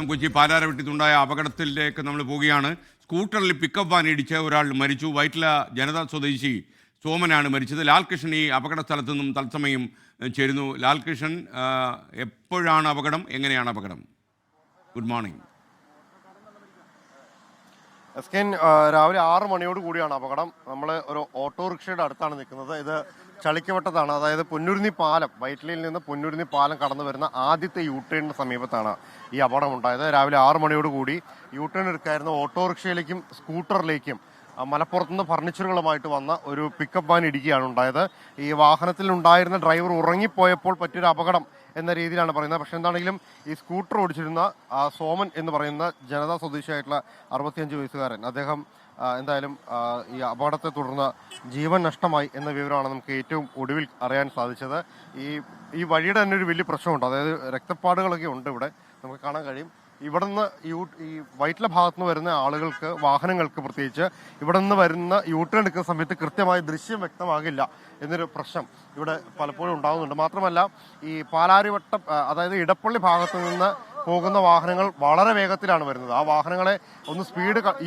കൊച്ചി പാലാരവട്ടത്തുണ്ടായ അപകടത്തിലേക്ക് നമ്മൾ പോവുകയാണ്. സ്കൂട്ടറിൽ പിക്കപ്പ് വാൻ ഇടിച്ച് ഒരാൾ മരിച്ചു. വൈറ്റില ജനതാ സ്വദേശി സോമനാണ് മരിച്ചത്. ലാൽകൃഷ്ണൻ ഈ അപകട സ്ഥലത്തു നിന്നും തത്സമയം ചേരുന്നു. ലാൽകൃഷ്ണൻ, എപ്പോഴാണ് അപകടം, എങ്ങനെയാണ് അപകടം? Good morning. എസ്കെൻ, രാവിലെ 6 മണിയോട് കൂടിയാണ് അപകടം. നമ്മൾ ഒരു ഓട്ടോറിക്ഷയുടെ അടുത്താണ് നിൽക്കുന്നത്. ഇത് ചളിക്കവട്ടത്താണ്, അതായത് പൊന്നുരുന്നി പാലം, വൈറ്റിലയിൽ നിന്ന് പൊന്നുരുന്നി പാലം കടന്നു വരുന്ന ആദ്യത്തെ യൂട്ടേണിന് സമീപത്താണ് ഈ അപകടം ഉണ്ടായത്. രാവിലെ 6 മണിയോട് കൂടി യൂട്ടേൺ എടുക്കായിരുന്ന ഓട്ടോറിക്ഷയിലേക്കും സ്കൂട്ടറിലേക്കും മലപ്പുറത്തുനിന്ന് ഫർണിച്ചറുകളുമായിട്ട് വന്ന ഒരു പിക്കപ്പ് വാൻ ഇടിക്കുകയാണ് ഉണ്ടായത്. ഈ വാഹനത്തിൽ ഉണ്ടായിരുന്ന ഡ്രൈവർ ഉറങ്ങിപ്പോയപ്പോൾ പറ്റിയൊരു അപകടം എന്ന രീതിയിലാണ് പറയുന്നത്. പക്ഷെ എന്താണെങ്കിലും ഈ സ്കൂട്ടർ ഓടിച്ചിരുന്ന സോമൻ എന്ന് പറയുന്ന ജനതാ സ്വദേശിയായിട്ടുള്ള 65 വയസ്സുകാരൻ, അദ്ദേഹം എന്തായാലും ഈ അപകടത്തെ തുടർന്ന് ജീവൻ നഷ്ടമായി എന്ന വിവരമാണ് നമുക്ക് ഏറ്റവും ഒടുവിൽ അറിയാൻ സാധിച്ചത്. ഈ വഴിയുടെ തന്നെ ഒരു വലിയ പ്രശ്നമുണ്ട്, അതായത് രക്തപ്പാടുകളൊക്കെ ഉണ്ട് ഇവിടെ, നമുക്ക് കാണാൻ കഴിയും. ഇവിടെ നിന്ന് ഈ വൈറ്റില ഭാഗത്തു നിന്ന് വരുന്ന ആളുകൾക്ക്, വാഹനങ്ങൾക്ക് പ്രത്യേകിച്ച് ഇവിടെ നിന്ന് വരുന്ന യൂട്ടേൺ എടുക്കുന്ന സമയത്ത് കൃത്യമായ ദൃശ്യം വ്യക്തമാകില്ല എന്നൊരു പ്രശ്നം ഇവിടെ പലപ്പോഴും ഉണ്ടാകുന്നുണ്ട്. മാത്രമല്ല ഈ പാലാരിവട്ടം, അതായത് ഇടപ്പള്ളി ഭാഗത്തു നിന്ന് പോകുന്ന വാഹനങ്ങൾ വളരെ വേഗത്തിലാണ് വരുന്നത്. ആ വാഹനങ്ങളെ ഒന്ന്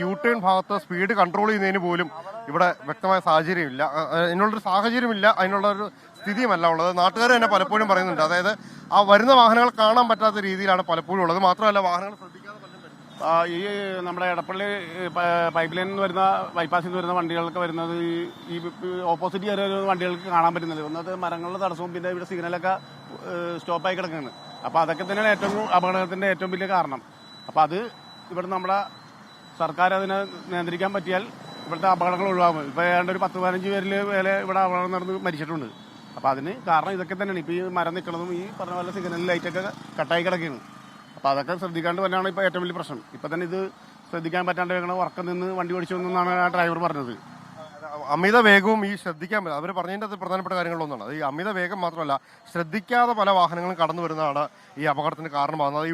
യൂട്ടേൺ ഭാഗത്ത് സ്പീഡ് കൺട്രോൾ ചെയ്യുന്നതിന് പോലും ഇവിടെ വ്യക്തമായ സാഹചര്യമില്ല, അതിനുള്ളൊരു സാഹചര്യമില്ല, അതിനുള്ളൊരു സ്ഥിതിയുമല്ല ഉള്ളത്. നാട്ടുകാർ തന്നെ പലപ്പോഴും പറയുന്നുണ്ട്, അതായത് ആ വരുന്ന വാഹനങ്ങൾ കാണാൻ പറ്റാത്ത രീതിയിലാണ് പലപ്പോഴും ഉള്ളത്. മാത്രമല്ല വാഹനങ്ങൾ ശ്രദ്ധിക്കാതെ ഈ നമ്മുടെ എടപ്പള്ളി പൈപ്പ് ലൈനിൽ നിന്ന് വരുന്ന, ബൈപ്പാസിൽ നിന്ന് വരുന്ന വണ്ടികൾക്ക് വരുന്നത് ഈ ഓപ്പോസിറ്റ് കയറി വരുന്ന വണ്ടികൾക്ക് കാണാൻ പറ്റുന്നില്ല. ഒന്നത് മരങ്ങളുടെ തടസ്സവും, പിന്നെ ഇവിടെ സിഗ്നലൊക്കെ സ്റ്റോപ്പായി കിടക്കുകയാണ്. അപ്പോൾ അതൊക്കെ തന്നെയാണ് ഏറ്റവും അപകടത്തിൻ്റെ ഏറ്റവും വലിയ കാരണം. അപ്പോൾ അത് ഇവിടെ നമ്മുടെ സർക്കാർ അതിനെ നിയന്ത്രിക്കാൻ പറ്റിയാൽ ഇവിടുത്തെ അപകടങ്ങൾ ഒഴിവാകും. ഇപ്പോൾ ഏതാണ്ട് ഒരു 10-15 പേരിൽ മേലെ ഇവിടെ അപകടം നടന്ന് മരിച്ചിട്ടുണ്ട്. അപ്പോൾ അതിന് കാരണം ഇതൊക്കെ തന്നെയാണ്. ഇപ്പോൾ ഈ മരം നിൽക്കുന്നതും ഈ പറഞ്ഞ പോലെ സിഗ്നൽ ലൈറ്റൊക്കെ കട്ടായി കിടക്കുകയാണ്. അപ്പോൾ അതൊക്കെ ശ്രദ്ധിക്കാണ്ട് തന്നെയാണ് ഇപ്പോൾ ഏറ്റവും വലിയ പ്രശ്നം. ഇപ്പം തന്നെ ഇത് ശ്രദ്ധിക്കാൻ പറ്റാണ്ട് ഉറക്കം നിന്ന് വണ്ടി ഓടിച്ചു എന്നാണ് ആ ഡ്രൈവർ പറഞ്ഞത്. അമിത വേഗവും ഈ ശ്രദ്ധിക്കാൻ പറ്റും, അവർ പറഞ്ഞതിൻ്റെ പ്രധാനപ്പെട്ട കാര്യങ്ങളൊന്നാണ് ഈ അമിത വേഗം. മാത്രമല്ല ശ്രദ്ധിക്കാതെ പല വാഹനങ്ങളും കടന്നു വരുന്നതാണ് ഈ അപകടത്തിന് കാരണമാകുന്നത്.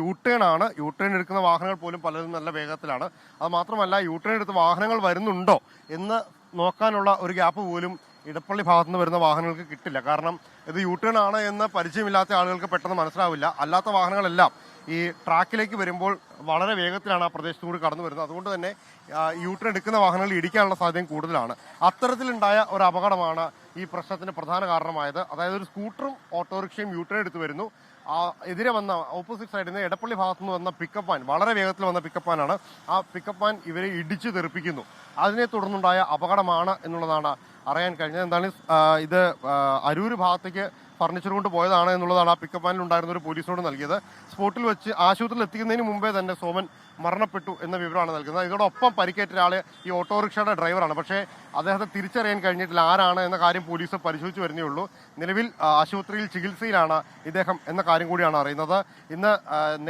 യൂട്ടേൺ എടുക്കുന്ന വാഹനങ്ങൾ പോലും പലരും നല്ല വേഗത്തിലാണ്. അത് മാത്രമല്ല യൂട്ടേൺ എടുത്ത് വാഹനങ്ങൾ വരുന്നുണ്ടോ എന്ന് നോക്കാനുള്ള ഒരു ഗ്യാപ്പ് പോലും ഇടപ്പള്ളി ഭാഗത്തുനിന്ന് വരുന്ന വാഹനങ്ങൾക്ക് കിട്ടില്ല. കാരണം ഇത് യൂട്ടേൺ ആണ് എന്ന് പരിചയമില്ലാത്ത ആളുകൾക്ക് പെട്ടെന്ന് മനസ്സിലാവില്ല. അല്ലാത്ത വാഹനങ്ങളെല്ലാം ഈ ട്രാക്കിലേക്ക് വരുമ്പോൾ വളരെ വേഗത്തിലാണ് ആ പ്രദേശത്തു കൂടി കടന്നു വരുന്നത്. അതുകൊണ്ട് തന്നെ യൂട്ടേൺ എടുക്കുന്ന വാഹനങ്ങൾ ഇടിക്കാനുള്ള സാധ്യതയും കൂടുതലാണ്. അത്തരത്തിലുണ്ടായ ഒരു അപകടമാണ് ഈ പ്രശ്നത്തിന് പ്രധാന കാരണമായത്. അതായത് ഒരു സ്കൂട്ടറും ഓട്ടോറിക്ഷയും യൂട്ടേൺ എടുത്ത് വരുന്നു. എതിരെ വന്ന ഓപ്പോസിറ്റ് സൈഡിൽ നിന്ന് എടപ്പള്ളി ഭാഗത്തുനിന്ന് വന്ന പിക്കപ്പ് വാൻ, വളരെ വേഗത്തിൽ വന്ന പിക്കപ്പ് വാനാണ്. ആ പിക്കപ്പ് വാൻ ഇവരെ ഇടിച്ചു തെറിപ്പിക്കുന്നു. അതിനെ തുടർന്നുണ്ടായ അപകടമാണ് എന്നുള്ളതാണ് അറിയാൻ കഴിഞ്ഞത്. എന്താണ് ഇത് അരൂര് ഭാഗത്തേക്ക് ഫർണിച്ചർ കൊണ്ട് പോയതാണ് എന്നുള്ളതാണ് ആ പിക്കപ്പ് വാനിൽ ഉണ്ടായിരുന്ന ഒരു പോലീസിനോട് നൽകിയത്. സ്പോട്ടിൽ വെച്ച് ആശുപത്രിയിൽ എത്തിക്കുന്നതിന് മുമ്പേ തന്നെ സോമൻ മരണപ്പെട്ടു എന്ന വിവരമാണ് നൽകുന്നത്. ഇതോടൊപ്പം പരിക്കേറ്റ ഒരാൾ ഈ ഓട്ടോറിക്ഷയുടെ ഡ്രൈവറാണ്. പക്ഷേ അദ്ദേഹത്തെ തിരിച്ചറിയാൻ കഴിഞ്ഞിട്ടില്ല ആരാണ് എന്ന കാര്യം പോലീസ് പരിശോധിച്ച് വരുന്നേ ഉള്ളൂ. നിലവിൽ ആശുപത്രിയിൽ ചികിത്സയിലാണ് ഇദ്ദേഹം എന്ന കാര്യം കൂടിയാണ് അറിയുന്നത്. ഇന്ന്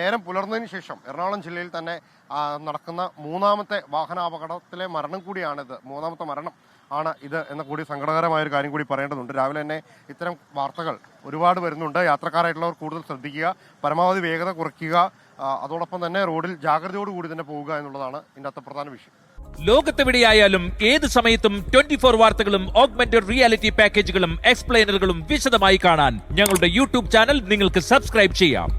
നേരം പുലർന്നതിന് ശേഷം എറണാകുളം ജില്ലയിൽ തന്നെ നടക്കുന്ന 3ാമത്തെ വാഹനാപകടത്തിലെ മരണം കൂടിയാണിത്. 3ാമത്തെ മരണം ആണ് ഇത് എന്ന കൂടി സങ്കടകരമായ ഒരു കാര്യം കൂടി പറയേണ്ടതുണ്ട്. രാവിലെ തന്നെ ഇത്തരം വാർത്തകൾ ഒരുപാട് വരുന്നുണ്ട്. യാത്രക്കാരായിട്ടുള്ളവർ കൂടുതൽ ശ്രദ്ധിക്കുക, പരമാവധി വേഗത കുറയ്ക്കുക, അതോടൊപ്പം തന്നെ റോഡിൽ ജാഗ്രതയോടുകൂടി തന്നെ പോവുക എന്നുള്ളതാണ് ഇതിൻ്റെ പ്രധാന വിഷയം. ലോകത്തെവിടെയായാലും ഏത് സമയത്തും 24 വാർത്തകളും ഓഗ്മെന്റഡ് റിയാലിറ്റി പാക്കേജുകളും എക്സ്പ്ലെയിനറുകളും വിശദമായി കാണാൻ ഞങ്ങളുടെ യൂട്യൂബ് ചാനൽ നിങ്ങൾക്ക് സബ്സ്ക്രൈബ് ചെയ്യാം.